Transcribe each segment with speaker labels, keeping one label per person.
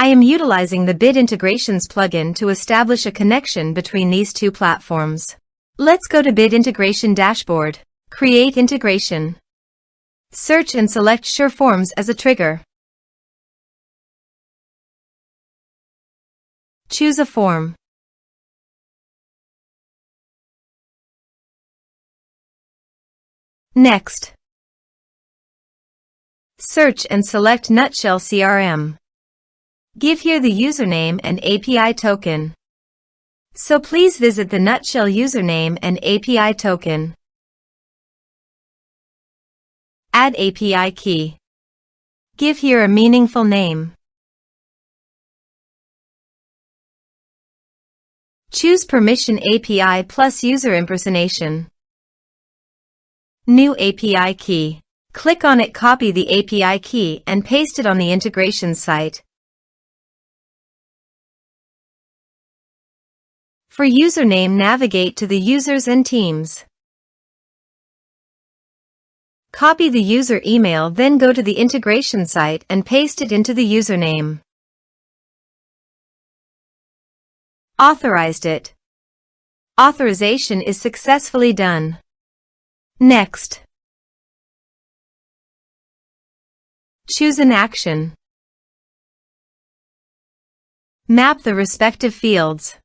Speaker 1: I am utilizing the Bit Integrations plugin to establish a connection between these two platforms. Let's go to Bit Integration Dashboard. Create integration. Search and select SureForms as a trigger. Choose a form. Next, search and select Nutshell CRM. Give here the username and API token. So please visit the Nutshell username and API token. Add API key. Give here a meaningful name. Choose Permission API plus User Impersonation. New API key. Click on it, copy the API key and paste it on the integration site. For username, navigate to the users and teams. Copy the user email, then go to the integration site and paste it into the username. Authorized it. Authorization is successfully done. Next, choose an action. Map the respective fields.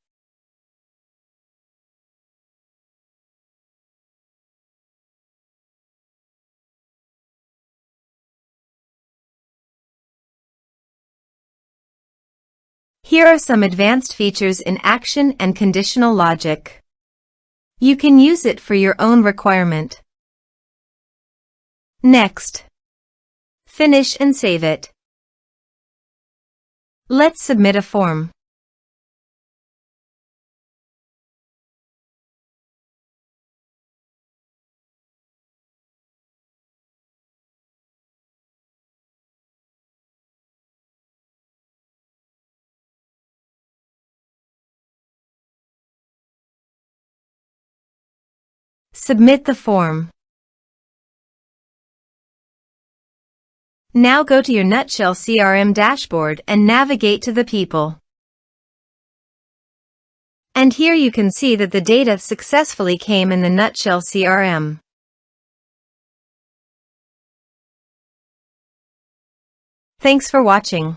Speaker 1: Here are some advanced features in action and conditional logic. You can use it for your own requirement. Next, finish and save it. Let's submit a form. Submit the form. Now go to your Nutshell CRM dashboard and navigate to the people. And here you can see that the data successfully came in the Nutshell CRM. Thanks for watching.